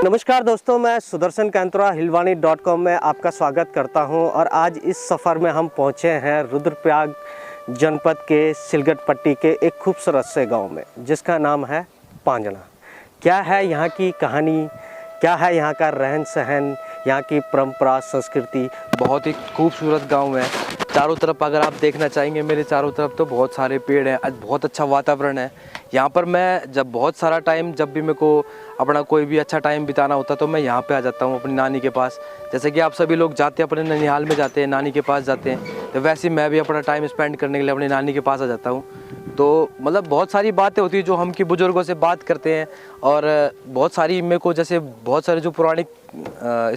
नमस्कार दोस्तों, मैं सुदर्शन कांतरा हिलवाणी.com में आपका स्वागत करता हूं और आज इस सफ़र में हम पहुंचे हैं रुद्रप्रयाग जनपद के सिलगट पट्टी के एक खूबसूरत से गांव में जिसका नाम है पांजना। क्या है यहाँ की कहानी, क्या है यहाँ का रहन सहन, यहाँ की परंपरा संस्कृति। बहुत ही खूबसूरत गांव है। चारों तरफ अगर आप देखना चाहेंगे मेरे चारों तरफ तो बहुत सारे पेड़ हैं, बहुत अच्छा वातावरण है यहाँ पर। मैं जब बहुत सारा टाइम, जब भी मेरे को अपना कोई भी अच्छा टाइम बिताना होता तो मैं यहाँ पे आ जाता हूँ अपनी नानी के पास। जैसे कि आप सभी लोग जाते हैं अपने ननिहाल में जाते हैं, नानी के पास जाते हैं, तो वैसे ही मैं भी अपना टाइम स्पेंड करने के लिए अपनी नानी के पास आ जाता हूँ। तो मतलब बहुत सारी बातें होती है जो हम की बुज़ुर्गों से बात करते हैं और बहुत सारी मेरे को, जैसे बहुत सारी जो पुरानी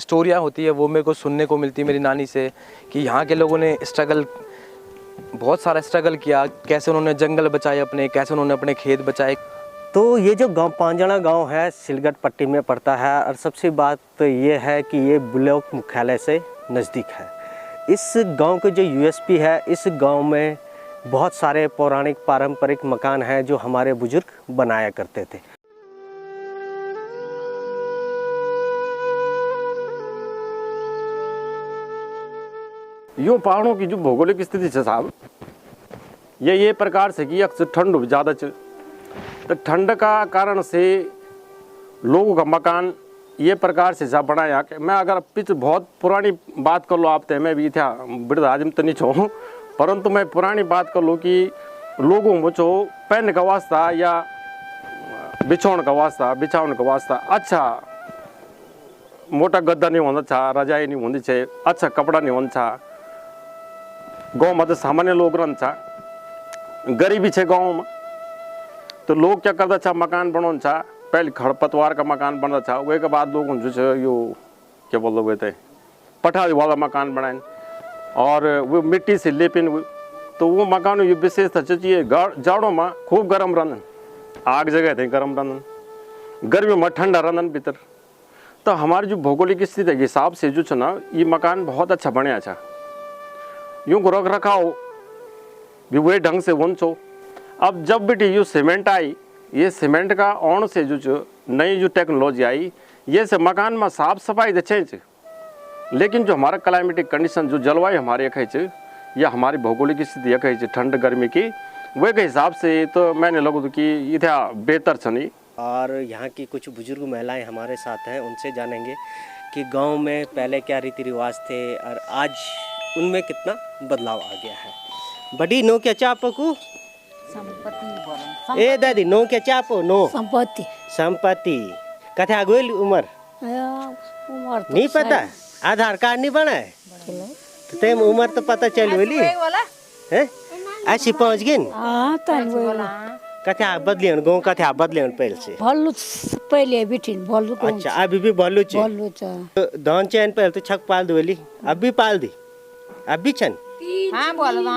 स्टोरियाँ होती है वो मेरे को सुनने को मिलती है मेरी नानी से कि यहाँ के लोगों ने बहुत सारा स्ट्रगल किया, कैसे उन्होंने जंगल बचाए अपने, कैसे उन्होंने अपने खेत बचाए। तो ये जो गांव पांजना गांव है सिलगट पट्टी में पड़ता है और सबसे बात तो ये है कि ये ब्लॉक मुख्यालय से नज़दीक है। इस गांव के जो यूएसपी है, इस गांव में बहुत सारे पौराणिक पारंपरिक मकान हैं जो हमारे बुजुर्ग बनाया करते थे। यो पहाड़ों की जो भौगोलिक स्थिति है साहब, ये प्रकार से कि अक्सर ठंड ज़्यादा च, तो ठंड का कारण से लोगों का मकान ये प्रकार से जा बनाया कि मैं अगर पिछ बहुत पुरानी बात कर लो आप तो मैं भी था वृद्ध आदमी तो नहीं छो, परंतु मैं पुरानी बात कर लो कि लोगों में छो पहन का वास्ता या बिछौन का वास्ता अच्छा मोटा गद्दा नहीं होना चाह, रजाई नहीं होनी चाहिए, अच्छा कपड़ा नहीं होना चाह। गाँव में तो सामान्य लोग रहना चाह, गरीबी है गाँव में, तो लोग क्या करता चाह मकान बनाना चाह, पहले खड़पतवार का मकान बनता चाह, वही के बाद लोग जो यो क्या बोल रहे थे पठारी वाला मकान बनाए और वो मिट्टी से लेपिन, तो वो मकान ये विशेषता चाहिए जाड़ों में खूब गर्म रहन, आग जगह थे गर्म रहन, गर्मी में ठंडा रहन भीतर। तो हमारी जो भौगोलिक स्थिति के हिसाब से जो ना ये मकान बहुत अच्छा बनया था, यूँ को रख रखाओ भी वही ढंग से वन छो। अब जब बेटी ये सीमेंट आई, ये सीमेंट का ऑन से जो नई जो टेक्नोलॉजी आई, ये से मकान में साफ सफाई तो चाहिए, लेकिन जो हमारा क्लाइमेटिक कंडीशन जो जलवायु हमारे एक है या हमारी भौगोलिक स्थिति एक है ठंड गर्मी की, वह के हिसाब से तो मैंने लगू कि इतना बेहतर छनी। और यहाँ की कुछ बुजुर्ग महिलाएं हमारे साथ हैं, उनसे जानेंगे कि गांव में पहले क्या रीति रिवाज थे और आज उनमें कितना बदलाव आ गया है। बड़ी नो क्या चापकू संपत्ति ए दादी नो क्या चापो नो संपत्ति कथे आगोल उम्र नहीं पता, आधार कार्ड नहीं बना है तो तेम उम्र तो पता चल बोली है ऐसी पहुँच गई कथे बदलियन गाँव कथे बदलियन पहले से भल्लू पहले बिठिन भल्लू। अच्छा अभी भी भल्लू धान चैन पहले तो छक पाल दोली, अब भी पाल दी, अब भी छन हाँ बोलो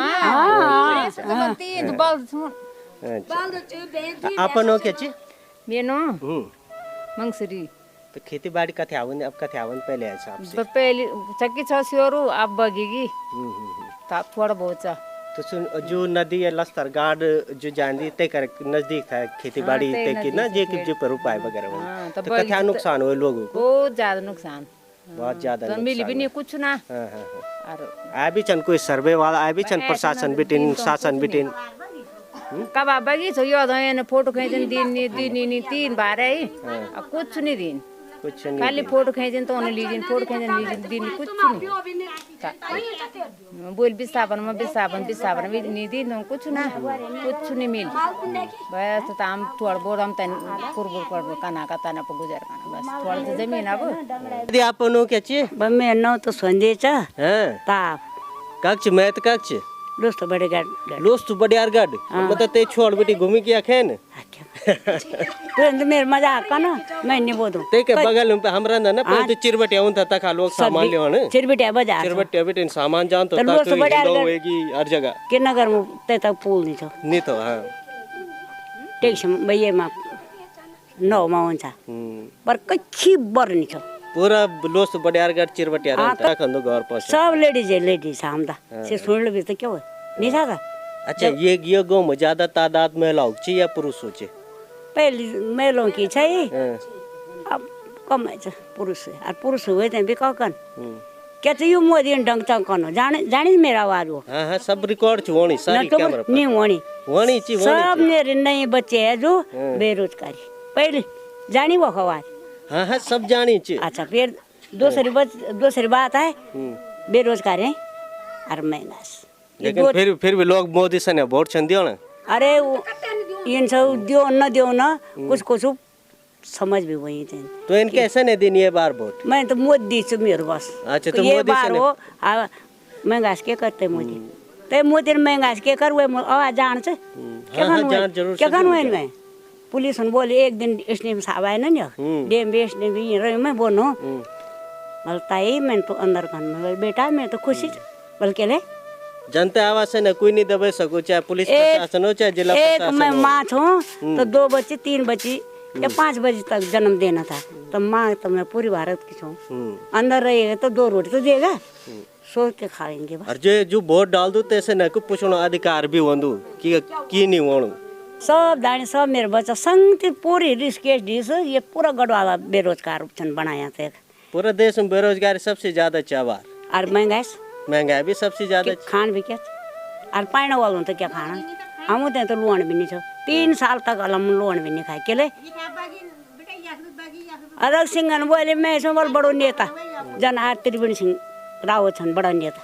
अपन हो क्या ची मेनो मंगसरी तो खेती बाड़ी कथे आवन, अब कथे आवन पहले ऐसा आपसे पहले चक्की छ सियोरू अब बगेगी ताप थोड़ा बहुत सा। तो सुन जो नदी या लस्तर गाड़ जो जानी ते कर नजदीक था खेती बाड़ी ते की ना जे कि जो पर उपाय वगैरह तो क्या नुकसान हुए लोगों को? बहुत ज्यादा नुकसान, बहुत ज्यादा मिली भी नहीं कुछ ना। आ भी चन कोई सर्वे वाला आ भी चन प्रशासन बिटिन शासन बिटिन कब बगीच हो यो फोटो खींचन दिन 3 बार है कुछ नहीं दिन कुछ खाली फोटो खींचन तो लीजिन फोटो खींचन दिन कुछ नहीं बोल विस्थापन में भी नहीं दिन कुछ ना कुछ नहीं मिल बस तो हम थोड़ा बहुत हम तन कुरबुर काना का तना पर गुजर करना बस थोड़ा सा जमीन अब यदि आप नो क्या ची बम्मे नौ तो संदे चा हां ताप कक्ष मैथ कक्ष लोस तो बड़े यार गाड मतलब ते छोड़ बेटी घूमी किया खेन तो मेरे मजाक का ना मैं नहीं बोलूं ते के बगल में हमरा ना पे चिरबटिया उन था खा लोग सामान ले आने चिरबटिया बाजार चिरबटिया बेटी सामान जान तो तक होएगी हर जगह के नगर में ते तक पुल नहीं तो हां टेक्स भैया मा नौ मा हुन्छ पर कच्ची बर नहीं पूरा लोस बड़े यार गाड चिरबटिया रहता खंदो घर पर सब लेडीज हमदा से सुन ले तो क्या हो नहीं था। अच्छा ये गाँव में ज्यादा तादाद महिलाओं की या पुरुषों की? पहले महिलाओं की चाहिए, अब कमाइछ पुरुष और पुरुष हुए थे भी ककन क्या तो यू मोदी डंग चंकन जाने मेरा आवाज हो हाँ हाँ सब रिकॉर्ड च होनी सारी तो कैमरा पर नहीं होनी होनी ची सब मेरे नए बच्चे हैं जो बेरोजगारी पहले जानी वो आवाज हाँ हाँ सब जानी ची अच्छा फिर दूसरी बात है बेरोजगार है और महंगा लेकिन फिर भी लोग मोदी से ने वोट छन दियो ना अरे इन सब दियो न दियो न कुछ कुछ समझ भी वही थे तो इनके ऐसे नहीं देनी है बार वोट मैं तो मोदी से मेरे बस अच्छा तो ये मोदी से बार ने हो महंगास के करते मोदी तो मोदी महंगास के कर वे आवाज जान से क्या हाँ, जान जरूर क्या से खान जरूर हुए गए पुलिस ने बोले एक दिन इसने साहब आए ना डेम बेच ने भी रही मैं बोलो बोलता ही मैं तो अंदर खान में बेटा मैं तो खुशी बल्कि ले जनता आवाज से न कोई नहीं दबे सको चाहे पुलिस प्रशासन हो चाहे जिला एक प्रशासन मैं हो माँ हूँ तो 2 बच्चे 3 बच्ची या 5 बजे तक जन्म देना था तो माँ तो मैं पूरी भारत की हूँ अंदर रहेगा तो 2 रोटी तो देगा सोच के खाएंगे बस और जो वोट डाल दो तो ऐसे न को पूछनो अधिकार भी होंदु की नहीं होणु सब दाने सब मेरे बच्चा संगति पूरी रिस्केश डिस ये पूरा गढ़वाला बेरोजगार छन बनाया थे पूरा देश में बेरोजगारी सबसे ज्यादा चावार और महंगाई भी सबसे ज्यादा खान भी क्या और पानी वालों तो क्या खाना हम तो लोन भी नहीं छो 3 साल तक हम लोन भी नहीं खाए के ले अरग सिंह ने बोले मैं इसमें बोल बड़ो नेता जनहार त्रिवेणी सिंह रावत छन बड़ा नेता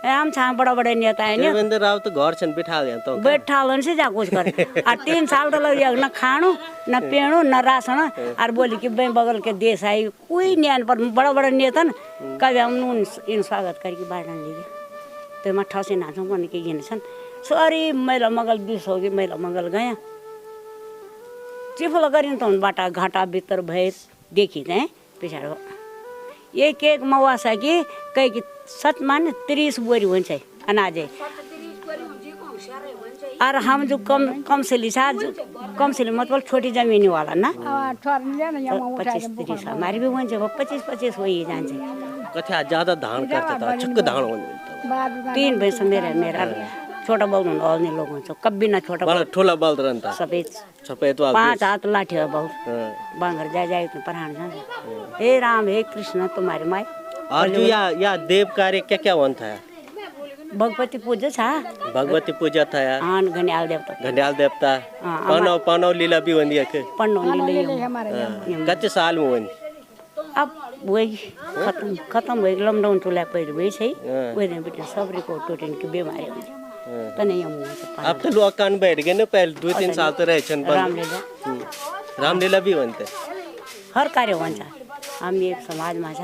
हम छा बड़ा बड़ा नेता है ना देवेंद्र राव तो घर छन बिठा दिया तो बैठा लन से जा कुछ कर और 3 साल तो लग न खाणो न पेणो न राशन और बोली कि मैं बगल के देश आई कोई नहीं पर बड़ा बड़ा नेता न कभी हम इन स्वागत करके बाढ़ लिए तो मैं ठसे नाचो बन के ये छन सॉरी महिला मंगल दिस होगी महिला मंगल गया चिफल गरिन तो बाटा घाटा भीतर भय देखी गए पछाडि एक मवासा कि कहीं की सच मान 30 बोरी हुन्छ अनाज और हम जो कम से लिसा कम से मतलब छोटी जमीन वाला ना 25-30 हमारी भी हुन्छ 25-25 हो जान्छ कथा ज्यादा धान करते था छक्क धान होने 3 भैंस मेरा छोटा बल हुने लोग हुन्छ कभी ना छोटा बड़ा ठोला बल रहता सफेद तो 5 हाथ लाठी बल बांगर जाए तो पराण जान्छ हे राम हे कृष्ण तुम्हारी माई और जो या देव कार्य क्या क्या होता है भगवती पूजा था भगवती पूजा था यार हाँ घंडियाल देवता पानव लीला भी होती है पन्नो लीला कच्चे साल में होती अब वही खत्म हो लॉकडाउन चुला पहले वही सही वही बेटे सब रिकॉर्ड टोटन की बीमारी हुई तो नहीं हम अब तो लोग कान बैठ गए ना पहले 2-3 साल तो रहे छन रामलीला भी बनते हर कार्य हुन्छ हामी एक समाजमा छ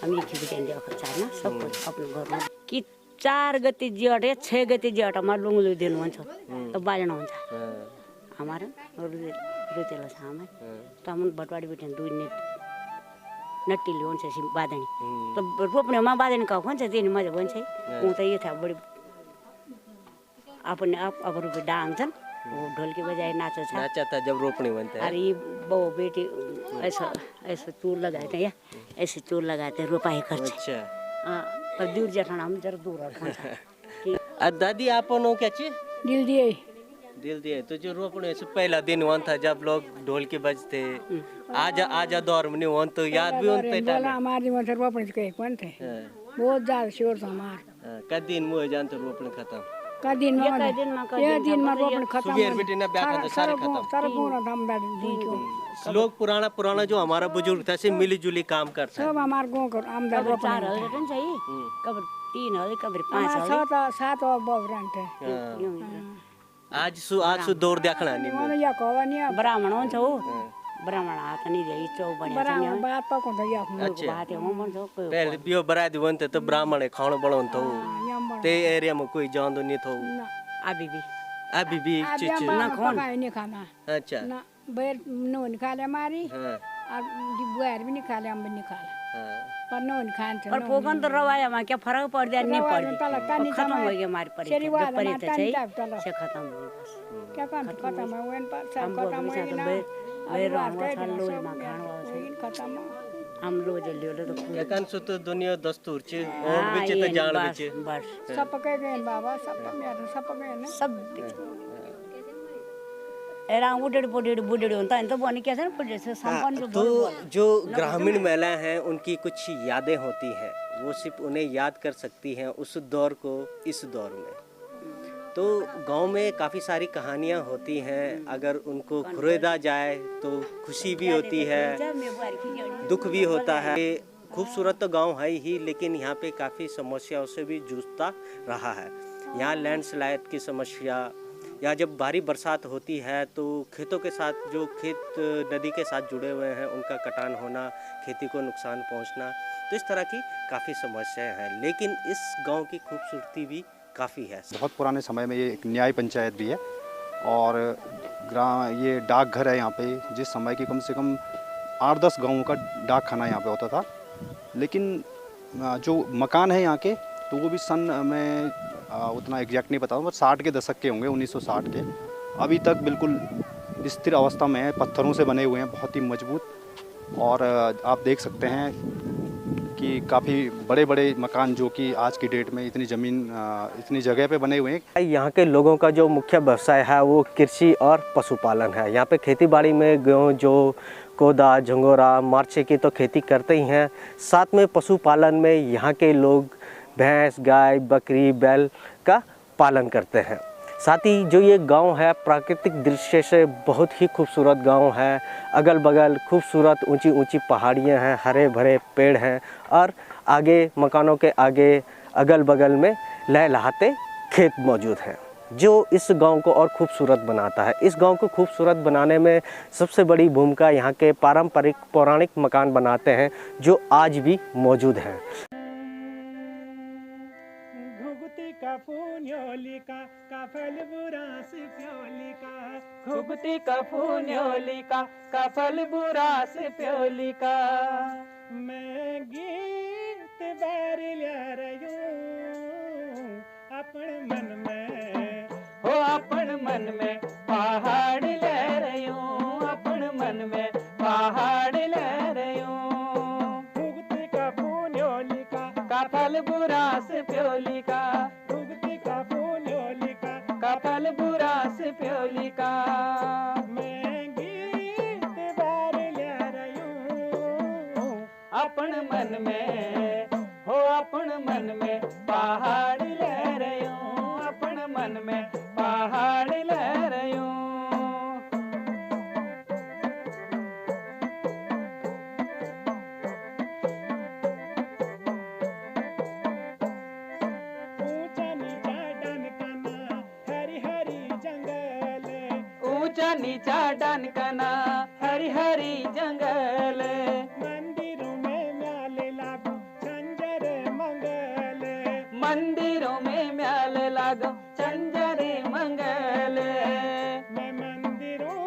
हामी एक बेटी चाहना सब कुछ आफ्नो घरमा कि 4 गते जेठ 6 गते जेठमा लुङलु दिनुहुन्छ त बाजना हुन्छ हाम्रो रुतेला छ हामी तमुन बटवाडी बेटी 2 नट्टी हुन्छ सी बादनी त रोप्नेमा बादनी का हुन्छ दिने मजा भन्छ उ त यथा बढी अपने आप अब रुपे डांगछन् वो ढोलकी बजाए नाचा था जब रोपनी बनते हैं अरे बहू बेटी ऐसा चूर लगाते हैं ऐसे चूर लगाते रोपाई करते अच्छा पर दूर जेठाना हम जरा दूर रखना दादी आपनो क्या ची दिल दिए तो जो रोपने से पहला दिन हुआ था जब लोग ढोल के बजते आजा दौर में नहीं तो याद भी होते हमारे दिन रोपने के कौन थे बहुत ज्यादा शोर था हमारा कद दिन मुझे जानते रोपने खत्म का दिन में रोपने खत्म सुबह बेटी ने ब्याह था सारे खत्म सारा पूरा दम लोग पुराना जो हमारा बुजुर्ग था से मिली जुली काम करते सब हमारे गांव को आमदार रोपने 4 हल चाहिए कबर 3 हल कबर 5 हल 7 बहुरान थे आज सु दौड़ देखना नहीं उन्होंने या कहवा नहीं ब्राह्मण हुन्छ हो ब्राह्मण हात नहीं दे चौ बनिया बराबर बात पको त या बात हो भन्छ कोही पहले बियो बरादी बनते तो ब्राह्मण खाण बनाउन थौ ते एरिया में कोई जांदो नहीं थौ अभी भी चिच ना खाना नहीं खाना अच्छा ना बैर नो निकाले मारी हां अब बुआर भी निकाले हम भी निकाले हां पर नो खान थे पर पोगन तो रवायामा क्या फरक पर्दैन नहीं पर्दैन खत्म हो गयो मारी परि चाहिँ से खत्म हो बस क्या खत्म है वन पर सब खत्म हो गया वेर मसालो मा खानो खत्म हम लोग जल्दी तो एकान सु तो दुनिया दस्तूर छ और बिच तो जान बिच बस सब पके गए बाबा सब मेरे सब पके ना सब एरा उडेड बुडेड होता है तो बनी कैसे ना पुडे से संपन्न जो तो जो ग्रामीण महिलाएं हैं उनकी कुछ यादें होती हैं, वो सिर्फ उन्हें याद कर सकती हैं उस दौर को इस दौर में। तो गांव में काफ़ी सारी कहानियां होती हैं, अगर उनको खुरेदा जाए तो खुशी भी होती है, दुख भी होता है। खूबसूरत तो गांव है ही, लेकिन यहाँ पे काफ़ी समस्याओं से भी जूझता रहा है। यहाँ लैंडस्लाइड की समस्या, या जब भारी बरसात होती है तो खेतों के साथ, जो खेत नदी के साथ जुड़े हुए हैं, उनका कटान होना, खेती को नुकसान पहुंचना, तो इस तरह की काफ़ी समस्याएं हैं। लेकिन इस गांव की खूबसूरती भी काफ़ी है। बहुत पुराने समय में ये एक न्याय पंचायत भी है और ये डाकघर है यहाँ पे, जिस समय की कम से कम 8-10 गाँवों का डाक खाना यहाँ पे होता था। लेकिन जो मकान है यहाँ के, तो वो भी सन में उतना एग्जैक्ट नहीं पता, बस 60 के दशक के होंगे, 1960 के। अभी तक बिल्कुल स्थिर अवस्था में है, पत्थरों से बने हुए हैं, बहुत ही मजबूत। और आप देख सकते हैं कि काफ़ी बड़े बड़े मकान जो कि आज की डेट में इतनी ज़मीन, इतनी जगह पे बने हुए हैं। यहाँ के लोगों का जो मुख्य व्यवसाय है वो कृषि और पशुपालन है। यहाँ पे खेतीबाड़ी में गेहूँ, जो कोदा, झंगोरा, मार्चे की तो खेती करते ही हैं, साथ में पशुपालन में यहाँ के लोग भैंस, गाय, बकरी, बैल का पालन करते हैं। साथ ही जो ये गांव है, प्राकृतिक दृश्य से बहुत ही खूबसूरत गांव है। अगल बगल खूबसूरत ऊंची ऊंची पहाड़ियां हैं, हरे भरे पेड़ हैं, और आगे मकानों के आगे अगल बगल में लहलहाते खेत मौजूद हैं, जो इस गांव को और खूबसूरत बनाता है। इस गांव को खूबसूरत बनाने में सबसे बड़ी भूमिका यहाँ के पारंपरिक पौराणिक मकान बनाते हैं, जो आज भी मौजूद हैं। घुगती का फून्योलिका का फल बुरा से प्योलिका, मैं गीत बार ल्या रयूं अपन मन में, हो अपन मन में पहाड़ ले रयूं, अपन मन में पहाड़ ले रयूं। घुगती का फून्योलिका का फल बुरा से प्योलिका, घुगती का फून्योलिका का फल बुरा से प्योलिका, मैं गीत बार ल्या रयूं अपन मन में, हो अपन मन में पहाड़ ले रयूं, अपन मन में पहाड़ ले रयूं। ऊंचा नीचा डनकना हरी हरी जंगल, मंदिरों में म्याले लागो झंझरे मंगल, मंदिरों में म्याले लागो झंझरे मंगल, मैं मंदिरों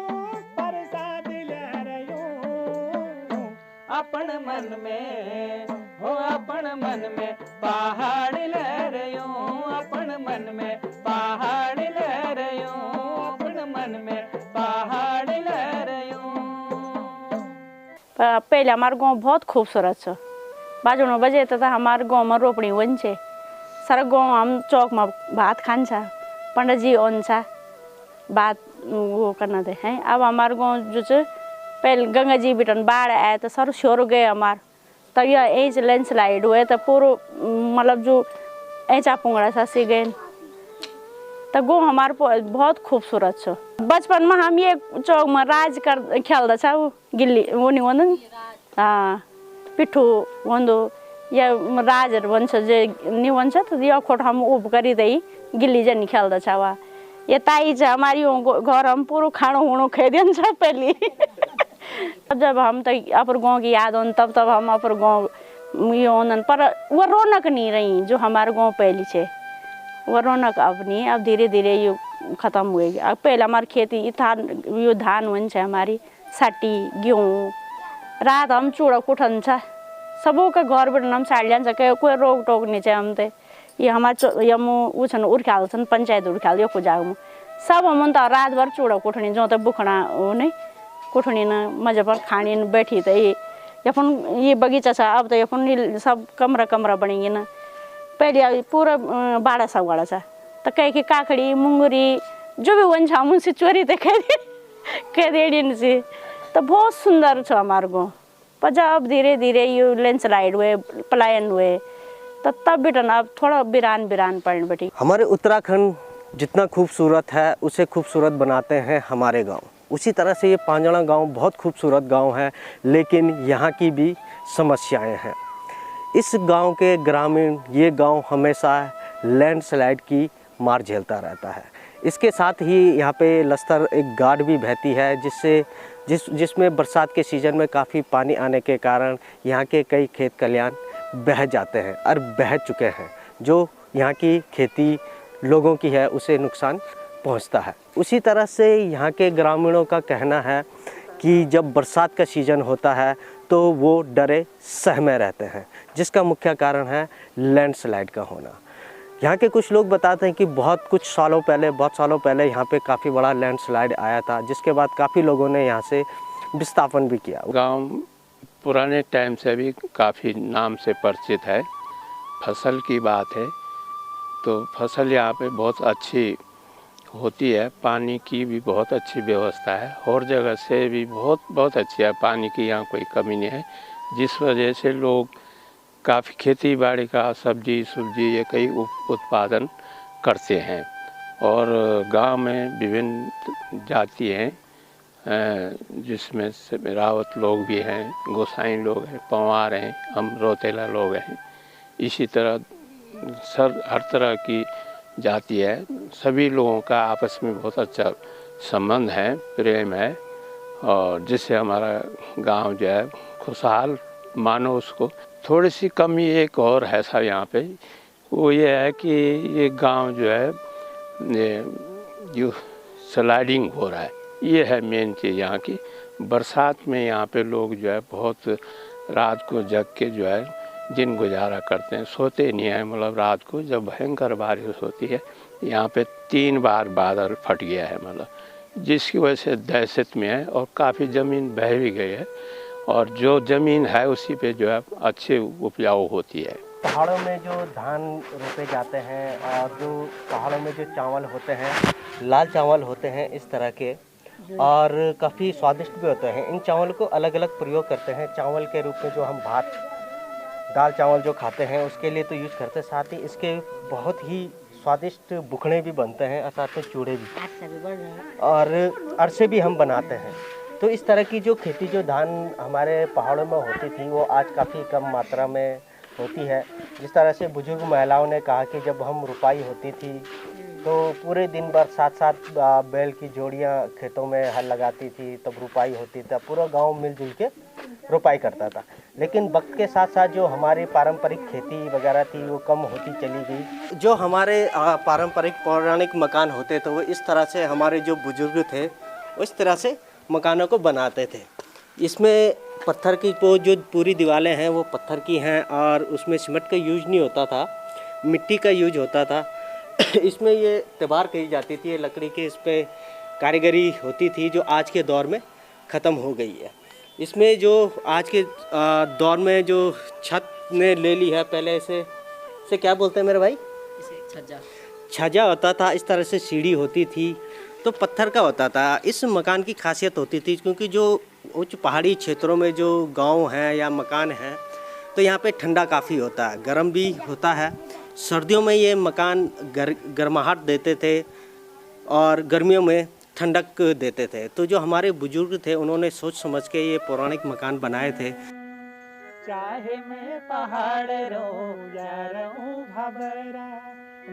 प्रसाद ले रयूं अपन मन में, हो अपन मन में पहाड़ ले रयूं, अपन मन में पहाड़ ले रयूं, अपन मन में पहाड़ ले रयूं। पहले हमारे गांव बहुत खूबसूरत छ। बाजू बजे तो हमारे गांव में रोपणी वन छे, सारा गांव हम चौक में भात खान्छ, पंडित जी आउँछ बात वो करना दे हैं। अब हमारे गांव जो च पहले गंगा जी बिटन बाढ़ आए तो सर शोर गए हमार, तब यह ऐसे लैंडस्लाइड हुए तो पूरा मतलब जो ऐसा पुंगड़ा सा सी गए, तो गो हमारे बहुत खूबसूरत छ। बचपन में हम ये चौक में राज कर खेल्दा छ, गिल्ली वो नहीं वंदो नि, हाँ पिट्ठू वंदो या राजर भन्छ जे नि भन्छ, तो यो खोट हम उप गरिदै गिल्ली जनी खेल्दा छ। वा ये ताई छ हमारी घर हम पूरा खानो हुनो खेदिन्छ पहले। जब हम तो अपर गाँव की याद होन तब हम अपर गाँव ये होन, पर वो रौनक नहीं रही जो हमारे गाँव पहले छे, वो रौनक अब नहीं, अब धीरे धीरे ये खत्म हुए। अब पहले हमारी खेती यो धान वन छे, हमारी सट्टी गेहूँ, रात हम चूड़ा कुटन छ, सबों के घर पर हम साड़ जान्छ, कोई रोक टोक नहीं छे। हम तो ये हमारे यम ऊ छन उर्ख्याल छन, पंचायत उर्ख्याल यो जाग सब हम तो रात भर चूड़ा कुटनी, जो तो बुखना हो नहीं कुटनी न मजा पर खानी न बैठी। तो यफन ये बगीचा छ, अब तो यफन सब कमरा कमरा बनेंगे न, पहले पूरा बाड़ा सब वाड़ा छ, तो कह के काकड़ी मुंगरी जो भी वन छ मुझसे चोरी तो कह कह देड़िन से तो बहुत सुंदर छ हमारे गाँव। पर जब धीरे धीरे ये लैंडस्लाइड हुए, पलायन हुए, तो तब बेटन अब थोड़ा बिरान बिरान पड़ने बेटी। हमारे उत्तराखंड जितना खूबसूरत है उसे खूबसूरत बनाते हैं हमारे गांव। उसी तरह से ये पांजणा गांव बहुत खूबसूरत गांव है, लेकिन यहाँ की भी समस्याएं हैं। इस गांव के ग्रामीण, ये गांव हमेशा लैंडस्लाइड की मार झेलता रहता है। इसके साथ ही यहाँ पे लस्तर एक गाड भी बहती है, जिसमें बरसात के सीज़न में काफ़ी पानी आने के कारण यहाँ के कई खेत खलिहान बह जाते हैं और बह चुके हैं। जो यहाँ की खेती लोगों की है उसे नुकसान पहुँचता है। उसी तरह से यहाँ के ग्रामीणों का कहना है कि जब बरसात का सीज़न होता है तो वो डरे सहमे रहते हैं, जिसका मुख्य कारण है लैंडस्लाइड का होना। यहाँ के कुछ लोग बताते हैं कि बहुत सालों पहले यहाँ पे काफ़ी बड़ा लैंडस्लाइड आया था, जिसके बाद काफ़ी लोगों ने यहाँ से विस्थापन भी किया। गांव पुराने टाइम से भी काफ़ी नाम से परिचित है। फसल की बात है तो फसल यहाँ पे बहुत अच्छी होती है, पानी की भी बहुत अच्छी व्यवस्था है, और जगह से भी बहुत अच्छी है, पानी की यहाँ कोई कमी नहीं है, जिस वजह से लोग काफ़ी खेती बाड़ी का सब्जी ये कई उत्पादन करते हैं। और गांव में विभिन्न जाति हैं, जिसमें से रावत लोग भी हैं, गोसाई लोग हैं, पंवार हैं, हम रोतेला लोग हैं। इसी तरह हर तरह की जाति है। सभी लोगों का आपस में बहुत अच्छा संबंध है, प्रेम है, और जिससे हमारा गांव जो है खुशहाल मानो। उसको थोड़ी सी कमी एक और है सब यहाँ पे, वो ये है कि ये गांव जो है जो स्लाइडिंग हो रहा है, ये है मेन चीज़ यहाँ की। बरसात में यहाँ पे लोग जो है बहुत रात को जग के जो है दिन गुजारा करते हैं, सोते नहीं हैं। मतलब रात को जब भयंकर बारिश होती है, यहाँ पे 3 बार बादल फट गया है, मतलब जिसकी वजह से दहशत में है और काफ़ी ज़मीन बह भी गई है, और जो ज़मीन है उसी पे जो है अच्छी उपजाऊ होती है। पहाड़ों में जो धान रोपे जाते हैं और जो पहाड़ों में जो चावल होते हैं, लाल चावल होते हैं इस तरह के, और काफ़ी स्वादिष्ट भी होते हैं। इन चावल को अलग अलग प्रयोग करते हैं। चावल के रूप में जो हम भात, दाल चावल जो खाते हैं उसके लिए तो यूज़ करते हैं, साथ ही इसके बहुत ही स्वादिष्ट बुखड़े भी बनते हैं और साथ में चूड़े भी, और अरसे भी हम बनाते हैं। तो इस तरह की जो खेती जो धान हमारे पहाड़ों में होती थी वो आज काफ़ी कम मात्रा में होती है। जिस तरह से बुजुर्ग महिलाओं ने कहा कि जब हम रुपाई होती थी तो पूरे दिन भर 7-7 बैल की जोड़ियां खेतों में हल लगाती थी, तब रुपाई होती था, पूरा गांव मिलजुल के रुपाई करता था। लेकिन वक्त के साथ साथ जो हमारी पारंपरिक खेती वगैरह थी वो कम होती चली गई। जो हमारे पारंपरिक पौराणिक मकान होते थे वो इस तरह से हमारे जो बुजुर्ग थे वो इस तरह से मकानों को बनाते थे। इसमें पत्थर की जो पूरी दीवारें हैं वो पत्थर की हैं, और उसमें सीमेंट का यूज नहीं होता था, मिट्टी का यूज होता था। इसमें ये त्योहार कही जाती थी, ये लकड़ी के इस पर कारीगरी होती थी जो आज के दौर में ख़त्म हो गई है। इसमें जो आज के दौर में जो छत ने ले ली है, पहले इसे क्या बोलते हैं मेरे भाई? छज्जा होता था। इस तरह से सीढ़ी होती थी तो पत्थर का होता था। इस मकान की खासियत होती थी क्योंकि जो उच्च पहाड़ी क्षेत्रों में जो गांव हैं या मकान हैं तो यहाँ पे ठंडा काफ़ी होता है, गर्म भी होता है। सर्दियों में ये मकान गर्माहट देते थे और गर्मियों में ठंडक देते थे। तो जो हमारे बुजुर्ग थे उन्होंने सोच समझ के ये पौराणिक मकान बनाए थे। चाहे मैं पहाड़ रहूं या रहूं भबरा,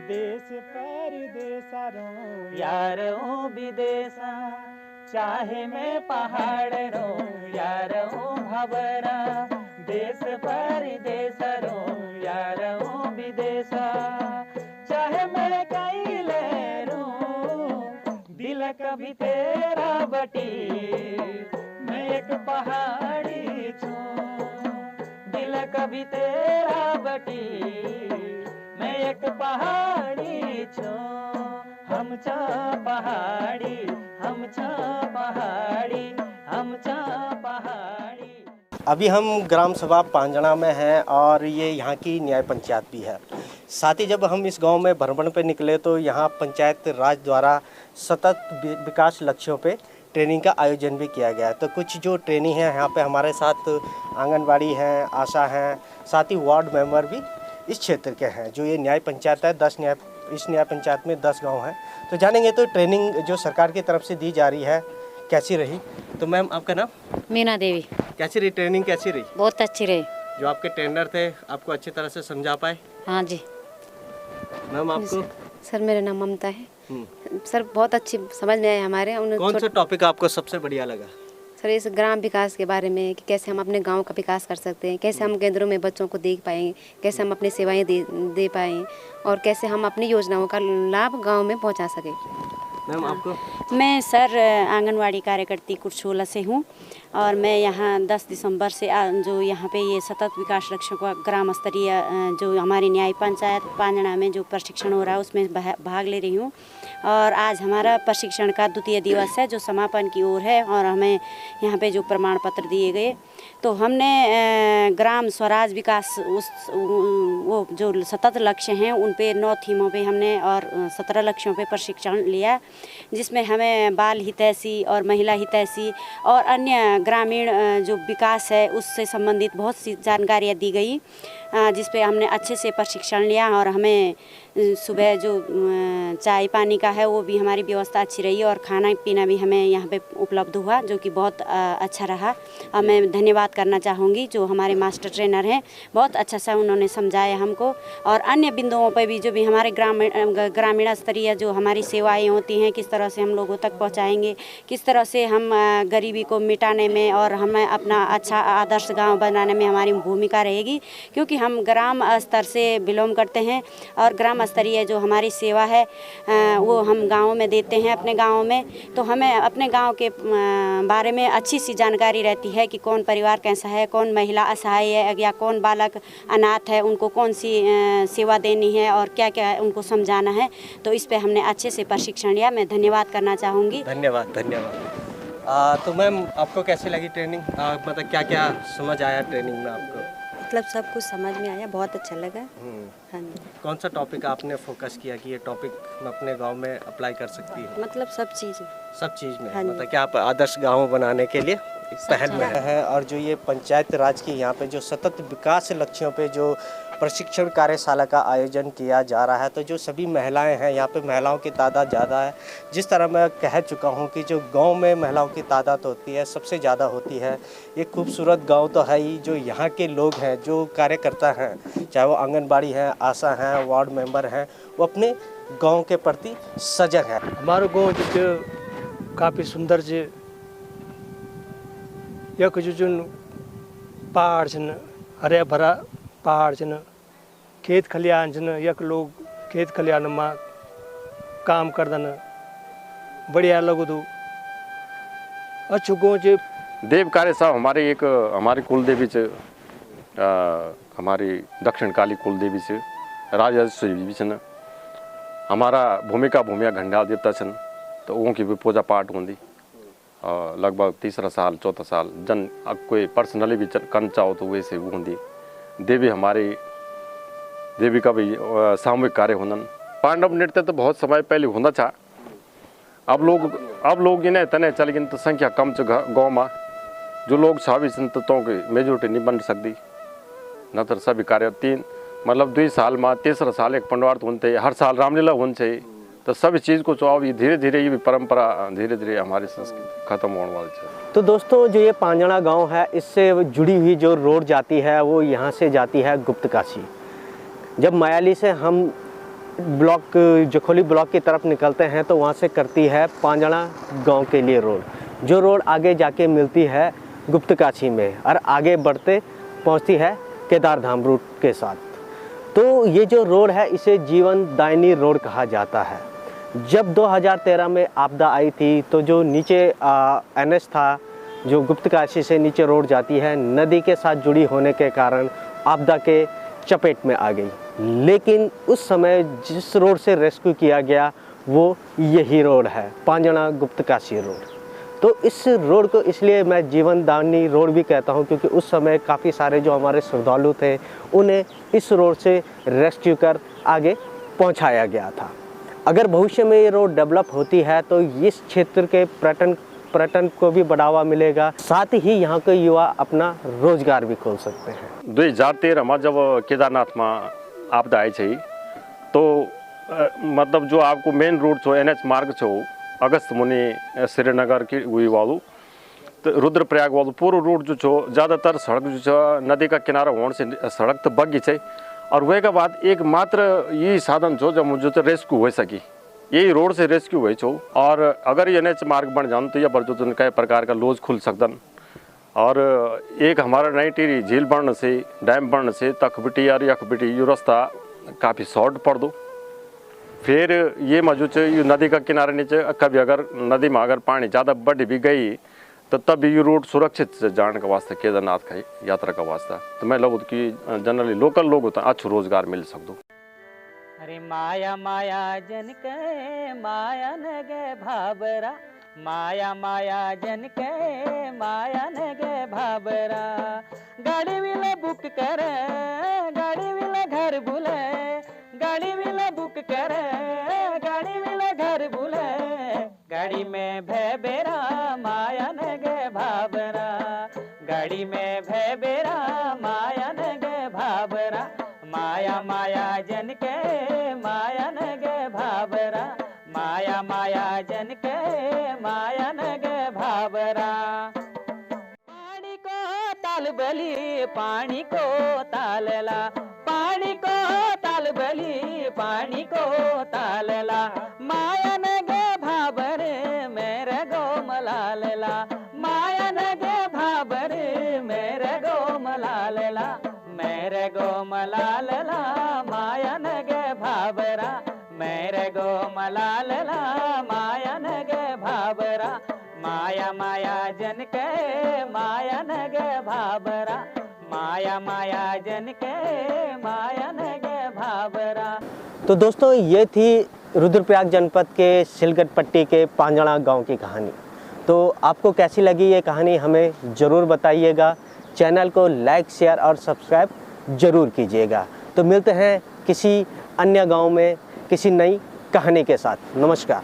देश परदेसा रहूं या रहूं विदेशा, चाहे मैं पहाड़ रहूं या रहूं भबरा, देश परदेसा रहूं या रहूं विदेशा, चाहे मैं कहीं ले रहूं दिल कभी तेरा बटी, मैं एक पहाड़ी छूं, दिल कभी तेरा बटी, मैं एक पहाड़ी छूं, हम छा पहाड़ी, हम छा पहाड़ी, हम छा पहाड़ी। अभी हम ग्राम सभा पांजणा में हैं और ये यहाँ की न्याय पंचायत भी है। साथ ही जब हम इस गांव में भ्रमण पे निकले तो यहाँ पंचायत राज द्वारा सतत विकास लक्ष्यों पे ट्रेनिंग का आयोजन भी किया गया है। तो कुछ जो ट्रेनी हैं यहाँ पे हमारे साथ आंगनबाड़ी हैं, आशा हैं, साथ ही वार्ड मेंबर भी इस क्षेत्र के हैं। जो ये न्याय पंचायत है, इस न्याय पंचायत में 10 गांव हैं। तो जानेंगे तो ट्रेनिंग जो सरकार की तरफ से दी जा रही है कैसी रही। तो मैम आपका नाम? मीना देवी। कैसी रही ट्रेनिंग, कैसी रही? बहुत अच्छी रही। जो आपके ट्रेनर थे आपको अच्छी तरह से समझा पाए? हाँ जी। मैम आपको? सर मेरा नाम ममता है। सर बहुत अच्छी समझ में आया हमारे। कौन सा टॉपिक आपको सबसे बढ़िया लगा? सर इस ग्राम विकास के बारे में कि कैसे हम अपने गांव का विकास कर सकते हैं, कैसे हम केंद्रों में बच्चों को देख पाएंगे, कैसे हम अपनी सेवाएं दे पाएँ और कैसे हम अपनी योजनाओं का लाभ गांव में पहुंचा सकें। मैम आपको? मैं सर आंगनवाड़ी कार्यकर्ती कुरछोला से हूँ और मैं यहाँ 10 दिसंबर से जो यहाँ पे ये सतत विकास लक्ष्यों का ग्राम स्तरीय जो हमारी न्याय पंचायत पांजणा में जो प्रशिक्षण हो रहा है उसमें भाग ले रही हूँ। और आज हमारा प्रशिक्षण का द्वितीय दिवस है जो समापन की ओर है और हमें यहाँ पे जो प्रमाण पत्र दिए गए। तो हमने ग्राम स्वराज विकास वो जो सतत लक्ष्य हैं उन पे 9 थीमों पे हमने और 17 लक्ष्यों पे प्रशिक्षण लिया, जिसमें हमें बाल हितैषी और महिला हितैषी और अन्य ग्रामीण जो विकास है उससे संबंधित बहुत सी जानकारियाँ दी गई, जिस पे हमने अच्छे से प्रशिक्षण लिया। और हमें सुबह जो चाय पानी का है वो भी हमारी व्यवस्था अच्छी रही और खाना पीना भी हमें यहाँ पे उपलब्ध हुआ जो कि बहुत अच्छा रहा। और मैं धन्यवाद करना चाहूँगी जो हमारे मास्टर ट्रेनर हैं, बहुत अच्छा सा उन्होंने समझाया हमको। और अन्य बिंदुओं पर भी जो भी हमारे ग्रामीण स्तरीय जो हमारी सेवाएँ होती हैं किस तरह से हम लोगों तक पहुँचाएँगे, किस तरह से हम गरीबी को मिटाने में और हमें अपना अच्छा आदर्श गाँव बनाने में हमारी भूमिका रहेगी, क्योंकि हम ग्राम स्तर से बिलोंग करते हैं और ग्राम स्तरीय जो हमारी सेवा है वो हम गाँव में देते हैं अपने गाँव में। तो हमें अपने गाँव के बारे में अच्छी सी जानकारी रहती है कि कौन परिवार कैसा है, कौन महिला असहाय है या कौन बालक अनाथ है, उनको कौन सी सेवा देनी है और क्या क्या उनको समझाना है। तो इस पे हमने अच्छे से प्रशिक्षण लिया। मैं धन्यवाद करना चाहूँगी। धन्यवाद। तो मैम आपको कैसी लगी ट्रेनिंग? मतलब क्या क्या समझ आया ट्रेनिंग में आपको? मतलब सब कुछ समझ में आया, बहुत अच्छा लगा। हाँ जी। कौन सा टॉपिक आपने फोकस किया कि ये टॉपिक मैं अपने गांव में अप्लाई कर सकती हूँ? मतलब सब चीज़ में। हाँ, मतलब क्या आप आदर्श गांव बनाने के लिए एक पहल में है। और जो ये पंचायत राज की यहाँ पे जो सतत विकास लक्ष्यों पे जो प्रशिक्षण कार्यशाला का आयोजन किया जा रहा है, तो जो सभी महिलाएं हैं यहाँ पे महिलाओं की तादाद ज़्यादा है। जिस तरह मैं कह चुका हूँ कि जो गांव में महिलाओं की तादाद होती है सबसे ज़्यादा होती है। ये खूबसूरत गांव तो है ही, जो यहाँ के लोग हैं जो कार्यकर्ता हैं, चाहे वो आंगनबाड़ी हैं, आशा हैं, वार्ड मेंबर हैं, वो अपने गाँव के प्रति सजग है। हमारो गाँव जो काफ़ी सुंदर जे यक जुन पहाड़ छन, हरे भरा पहाड़ छन, खेत खलियान छन, यक लोग खेत खलियान में काम करदन, बढ़िया लगो तो अच्छु गाँव जे। देव कार्य साहब हमारी कुल देवी च हमारी दक्षिण काली कुल देवी से राजेश्वरी भी छन। हमारा भूमिका घंटा देवता छन, तो उनकी भी पूजा पाठ होंगी। लगभग 3रा साल 4था साल जन कोई पर्सनली भी करना चाहो तो वैसे वो होंगी। देवी का भी सामूहिक कार्य होना। पांडव नृत्य तो बहुत समय पहले होना था, अब लोग इन्हें तने चल गए तो संख्या कम गाँव में जो लोग छावी तो की मेजोरिटी नहीं बन सकती। न तो सभी कार्य 2 साल में 3रा साल एक पंडवार्थ होते, हर साल रामलीला होनी चाहिए। तो सभी चीज़ को चुनाव ये धीरे धीरे ये भी परंपरा धीरे धीरे हमारी संस्कृति खत्म होने वाली है। तो दोस्तों जो ये पांजणा गांव है इससे जुड़ी हुई जो रोड जाती है वो यहाँ से जाती है गुप्तकाशी। जब मायाली से हम जखोली ब्लॉक की तरफ निकलते हैं तो वहाँ से करती है पांजणा गांव के लिए रोड, जो रोड आगे जाके मिलती है गुप्तकाशी में और आगे बढ़ते पहुँचती है केदारधाम रूट के साथ। तो ये जो रोड है इसे जीवन दायिनी रोड कहा जाता है। जब 2013 में आपदा आई थी तो जो नीचे NH था, जो गुप्तकाशी से नीचे रोड जाती है, नदी के साथ जुड़ी होने के कारण आपदा के चपेट में आ गई। लेकिन उस समय जिस रोड से रेस्क्यू किया गया वो यही रोड है, पांजणा गुप्तकाशी रोड। तो इस रोड को इसलिए मैं जीवन दायिनी रोड भी कहता हूँ क्योंकि उस समय काफ़ी सारे जो हमारे श्रद्धालु थे उन्हें इस रोड से रेस्क्यू कर आगे पहुँचाया गया था। अगर भविष्य में ये रोड डेवलप होती है तो इस क्षेत्र के पर्यटन पर्यटन को भी बढ़ावा मिलेगा, साथ ही यहाँ के युवा अपना रोजगार भी खोल सकते हैं। 2013 में जब केदारनाथ में आपदा आई थी तो मतलब जो आपको मेन रोड छो NH मार्ग छो अगस्त मुनि श्रीनगर की हुई वालू तो रुद्रप्रयाग वालू पूरा रोड जो छो ज़्यादातर सड़क जो छो नदी का किनारा होने से सड़क तो बग गई और वह के बाद एक मात्र यही साधन छो जब मुझे तो रेस्क्यू हो सकी, यही रोड से रेस्क्यू हुई छो। और अगर ये NH मार्ग बन जान तो यह पर जो कई प्रकार का लॉज खुल सकदन। और एक हमारा नई टिहरी झील बनने से डैम बनने से तखबिटी और यखबिटी ये रास्ता काफ़ी शॉर्ट पड़ दो। फिर ये मौजूद ये नदी का किनारे नीचे कभी अगर नदी में अगर पानी ज़्यादा बढ़ भी गई तो तब ये रूट सुरक्षित जाने का वास्ते केदारनाथ का यात्रा का वास्ता तो मैं लगता कि जनरली लोकल लोग होता अच्छो रोजगार मिल सकते। अरे माया माया जन के माया न गे भाबरा, माया माया जन के माया न गे भाबरा। गाड़ी विला बुक करे गाड़ी विला घर बुले, गाड़ी विला बुक करे गाड़ी विला घर बुले। गाड़ी में भैबेरा माया न गे भाबरा, गाड़ी में भैबेरा माया न गे भाबरा। माया माया जन के माया न गे भाबरा, माया माया जन के माया न गे भाबरा। पानी को ताल बली पानी को तालला, पानी को ताल बली पानी को तालला। माया न गे भाबरे मेरे गो मलालला, माया न गे भाबरे मेरे गो मलालला, मेरे गो मलालला। माया न गे भाबरा मेरे गो मलालला, माया न गे भाबरा। माया माया जन के माया न गे भाबरा, माया माया जन के माया न गे भाबरा। तो दोस्तों ये थी रुद्रप्रयाग जनपद के सिलगट पट्टी के पांजड़ा गांव की कहानी। तो आपको कैसी लगी ये कहानी हमें ज़रूर बताइएगा। चैनल को लाइक शेयर और सब्सक्राइब ज़रूर कीजिएगा। तो मिलते हैं किसी अन्य गांव में किसी नई कहानी के साथ। नमस्कार।